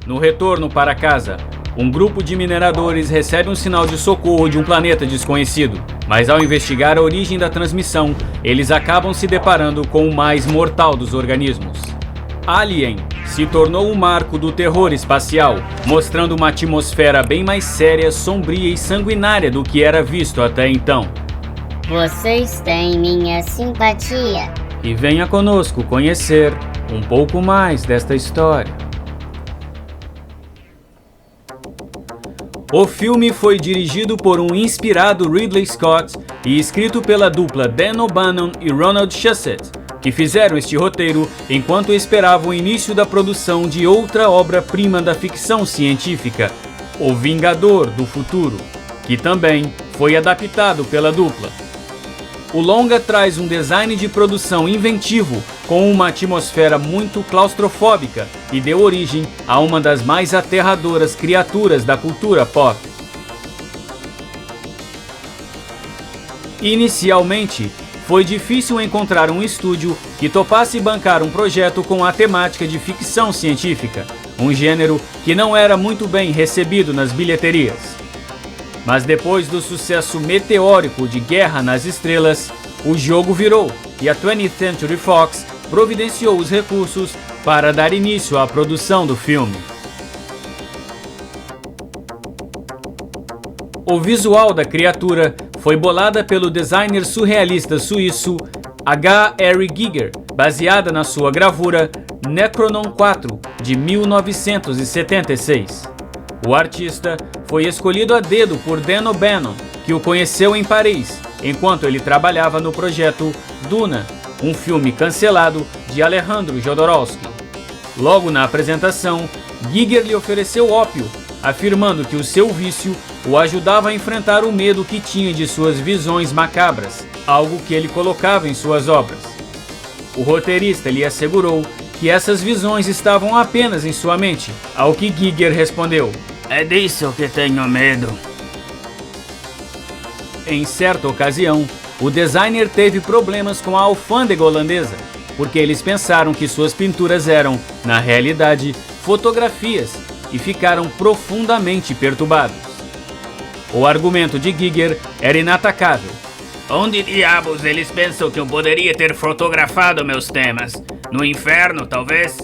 No retorno para casa, um grupo de mineradores recebe um sinal de socorro de um planeta desconhecido, mas ao investigar a origem da transmissão, eles acabam se deparando com o mais mortal dos organismos. Alien se tornou um marco do terror espacial, mostrando uma atmosfera bem mais séria, sombria e sanguinária do que era visto até então. Vocês têm minha simpatia. E venha conosco conhecer um pouco mais desta história. O filme foi dirigido por um inspirado Ridley Scott e escrito pela dupla Dan O'Bannon e Ronald Shusett, que fizeram este roteiro enquanto esperavam o início da produção de outra obra-prima da ficção científica, O Vingador do Futuro, que também foi adaptado pela dupla. O longa traz um design de produção inventivo com uma atmosfera muito claustrofóbica e deu origem a uma das mais aterradoras criaturas da cultura pop. Inicialmente, foi difícil encontrar um estúdio que topasse bancar um projeto com a temática de ficção científica, um gênero que não era muito bem recebido nas bilheterias. Mas depois do sucesso meteórico de Guerra nas Estrelas, o jogo virou e a 20th Century Fox providenciou os recursos para dar início à produção do filme. O visual da criatura foi bolada pelo designer surrealista suíço H. R. Giger, baseada na sua gravura Necronon 4, de 1976. O artista foi escolhido a dedo por Dan O'Bannon, que o conheceu em Paris, enquanto ele trabalhava no projeto Duna, um filme cancelado de Alejandro Jodorowsky. Logo na apresentação, Giger lhe ofereceu ópio, afirmando que o seu vício o ajudava a enfrentar o medo que tinha de suas visões macabras, algo que ele colocava em suas obras. O roteirista lhe assegurou que essas visões estavam apenas em sua mente, ao que Giger respondeu: "É disso que tenho medo." Em certa ocasião, o designer teve problemas com a alfândega holandesa, porque eles pensaram que suas pinturas eram, na realidade, fotografias e ficaram profundamente perturbados. O argumento de Giger era inatacável. "Onde diabos eles pensam que eu poderia ter fotografado meus temas? No inferno, talvez?"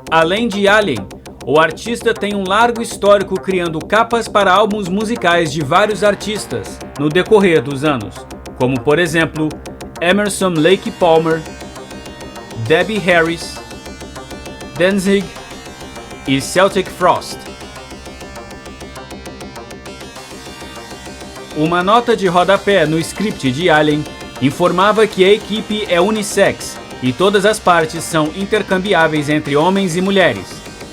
Além de Alien, o artista tem um largo histórico criando capas para álbuns musicais de vários artistas no decorrer dos anos, como por exemplo Emerson Lake Palmer, Debbie Harris, Danzig e Celtic Frost. Uma nota de rodapé no script de Alien informava que a equipe é unissex e todas as partes são intercambiáveis entre homens e mulheres,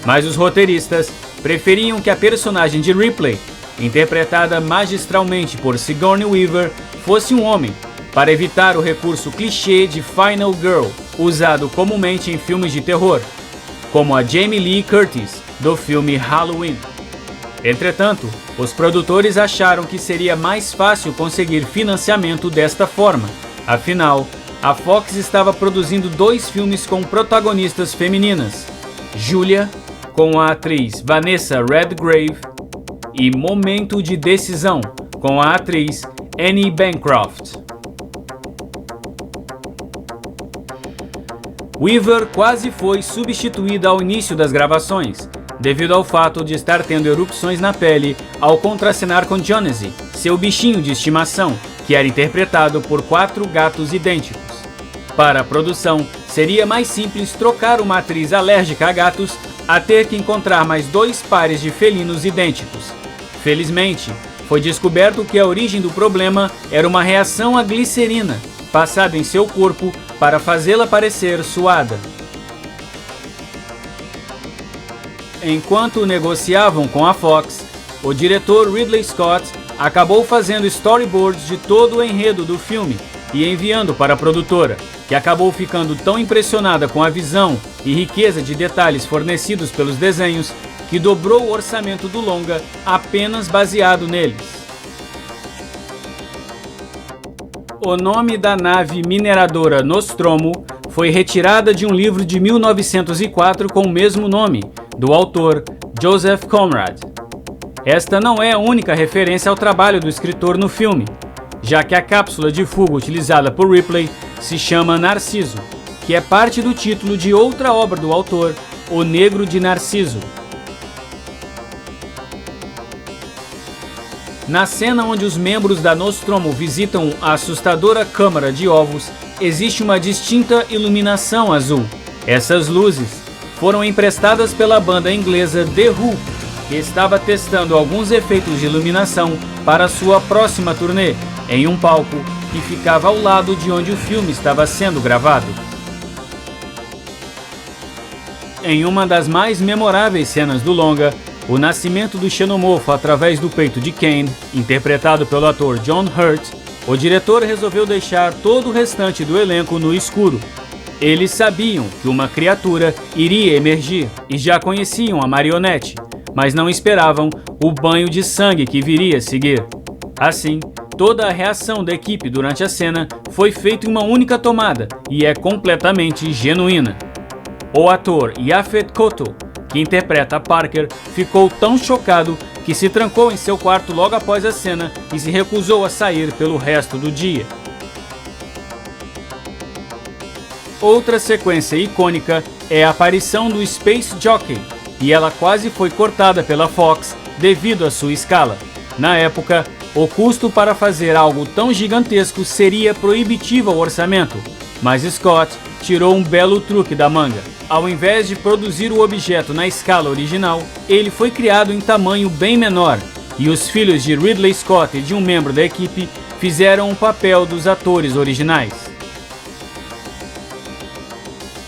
mas os roteiristas preferiam que a personagem de Ripley, interpretada magistralmente por Sigourney Weaver, fosse um homem, para evitar o recurso clichê de Final Girl, usado comumente em filmes de terror, como a Jamie Lee Curtis, do filme Halloween. Entretanto, os produtores acharam que seria mais fácil conseguir financiamento desta forma. Afinal, a Fox estava produzindo 2 filmes com protagonistas femininas: Julia, com a atriz Vanessa Redgrave, e Momento de Decisão, com a atriz Annie Bancroft. Weaver quase foi substituída ao início das gravações, devido ao fato de estar tendo erupções na pele ao contracenar com Jonesy, seu bichinho de estimação, que era interpretado por 4 gatos idênticos. Para a produção, seria mais simples trocar uma atriz alérgica a gatos a ter que encontrar mais 2 pares de felinos idênticos. Felizmente, foi descoberto que a origem do problema era uma reação à glicerina, passada em seu corpo para fazê-la parecer suada. Enquanto negociavam com a Fox, o diretor Ridley Scott acabou fazendo storyboards de todo o enredo do filme e enviando para a produtora, que acabou ficando tão impressionada com a visão e riqueza de detalhes fornecidos pelos desenhos que dobrou o orçamento do longa apenas baseado neles. O nome da nave mineradora Nostromo foi retirada de um livro de 1904 com o mesmo nome, do autor Joseph Conrad. Esta não é a única referência ao trabalho do escritor no filme, já que a cápsula de fuga utilizada por Ripley se chama Narciso, que é parte do título de outra obra do autor, O Negro de Narciso. Na cena onde os membros da Nostromo visitam a assustadora câmara de ovos, existe uma distinta iluminação azul. Essas luzes foram emprestadas pela banda inglesa The Who, que estava testando alguns efeitos de iluminação para sua próxima turnê, em um palco que ficava ao lado de onde o filme estava sendo gravado. Em uma das mais memoráveis cenas do longa, o nascimento do xenomorfo através do peito de Kane, interpretado pelo ator John Hurt, o diretor resolveu deixar todo o restante do elenco no escuro. Eles sabiam que uma criatura iria emergir e já conheciam a marionete, mas não esperavam o banho de sangue que viria a seguir. Assim, toda a reação da equipe durante a cena foi feita em uma única tomada e é completamente genuína. O ator Yaphet Kotto, que interpreta Parker, ficou tão chocado que se trancou em seu quarto logo após a cena e se recusou a sair pelo resto do dia. Outra sequência icônica é a aparição do Space Jockey, e ela quase foi cortada pela Fox devido à sua escala. Na época, o custo para fazer algo tão gigantesco seria proibitivo ao orçamento, mas Scott tirou um belo truque da manga. Ao invés de produzir o objeto na escala original, ele foi criado em tamanho bem menor, e os filhos de Ridley Scott e de um membro da equipe fizeram o papel dos atores originais.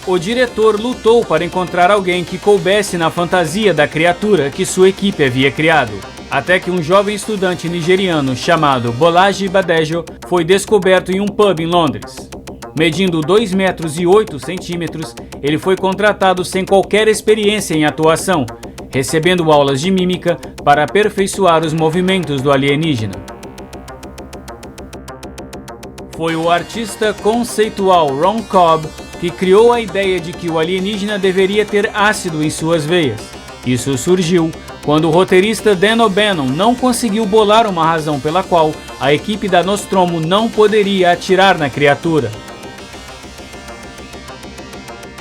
O diretor lutou para encontrar alguém que coubesse na fantasia da criatura que sua equipe havia criado, até que um jovem estudante nigeriano chamado Bolaji Badejo foi descoberto em um pub em Londres. Medindo 2 metros e 8 centímetros, ele foi contratado sem qualquer experiência em atuação, recebendo aulas de mímica para aperfeiçoar os movimentos do alienígena. Foi o artista conceitual Ron Cobb que criou a ideia de que o alienígena deveria ter ácido em suas veias. Isso surgiu quando o roteirista Dan O'Bannon não conseguiu bolar uma razão pela qual a equipe da Nostromo não poderia atirar na criatura.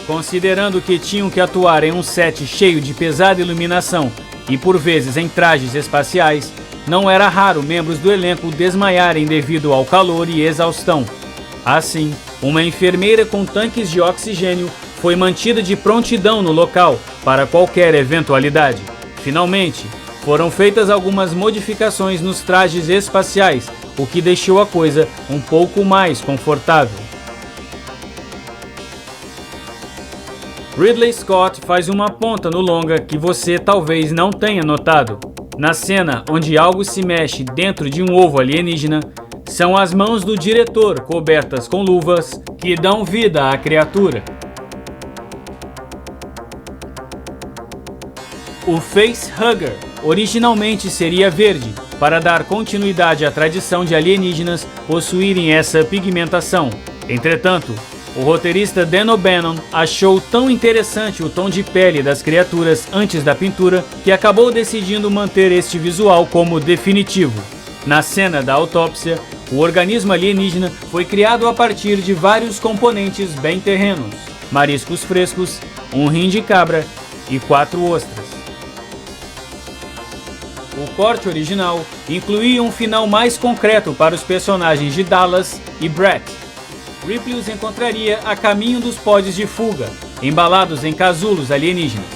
Considerando que tinham que atuar em um set cheio de pesada iluminação e por vezes em trajes espaciais, não era raro membros do elenco desmaiarem devido ao calor e exaustão. Assim, uma enfermeira com tanques de oxigênio foi mantida de prontidão no local para qualquer eventualidade. Finalmente, foram feitas algumas modificações nos trajes espaciais, o que deixou a coisa um pouco mais confortável. Ridley Scott faz uma ponta no longa que você talvez não tenha notado. Na cena onde algo se mexe dentro de um ovo alienígena, são as mãos do diretor cobertas com luvas que dão vida à criatura. O facehugger originalmente seria verde, para dar continuidade à tradição de alienígenas possuírem essa pigmentação. Entretanto, o roteirista Dan O'Bannon achou tão interessante o tom de pele das criaturas antes da pintura que acabou decidindo manter este visual como definitivo. Na cena da autópsia, o organismo alienígena foi criado a partir de vários componentes bem terrenos: mariscos frescos, um rim de cabra e 4 ostras. O corte original incluía um final mais concreto para os personagens de Dallas e Brett. Ripley os encontraria a caminho dos pods de fuga, embalados em casulos alienígenas,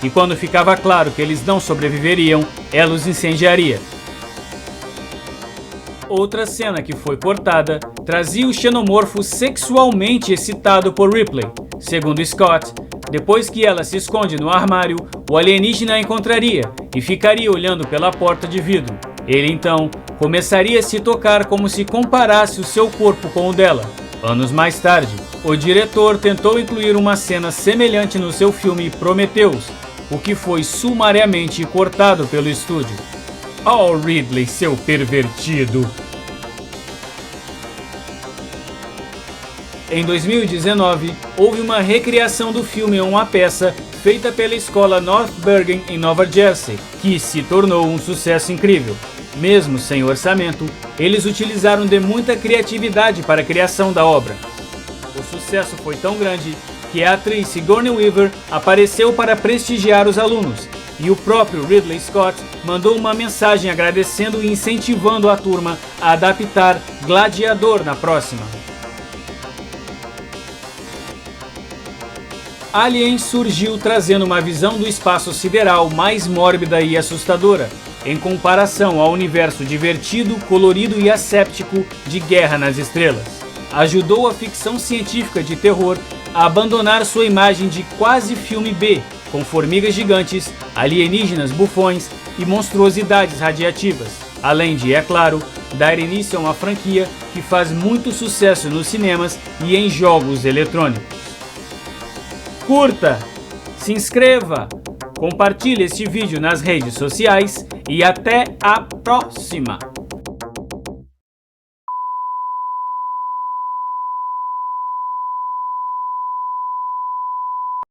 e quando ficava claro que eles não sobreviveriam, ela os incendiaria. Outra cena que foi cortada trazia o xenomorfo sexualmente excitado por Ripley. Segundo Scott, depois que ela se esconde no armário, o alienígena a encontraria e ficaria olhando pela porta de vidro. Ele então começaria a se tocar como se comparasse o seu corpo com o dela. Anos mais tarde, o diretor tentou incluir uma cena semelhante no seu filme Prometheus, o que foi sumariamente cortado pelo estúdio. Oh, Ridley, seu pervertido! Em 2019, houve uma recriação do filme em uma peça feita pela escola North Bergen em Nova Jersey, que se tornou um sucesso incrível. Mesmo sem orçamento, eles utilizaram de muita criatividade para a criação da obra. O sucesso foi tão grande que a atriz Sigourney Weaver apareceu para prestigiar os alunos, e o próprio Ridley Scott mandou uma mensagem agradecendo e incentivando a turma a adaptar Gladiador na próxima. Alien surgiu trazendo uma visão do espaço sideral mais mórbida e assustadora, em comparação ao universo divertido, colorido e asséptico de Guerra nas Estrelas. Ajudou a ficção científica de terror a abandonar sua imagem de quase filme B, com formigas gigantes, alienígenas bufões e monstruosidades radiativas, além de, é claro, dar início a uma franquia que faz muito sucesso nos cinemas e em jogos eletrônicos. Curta, se inscreva, compartilhe este vídeo nas redes sociais e até a próxima!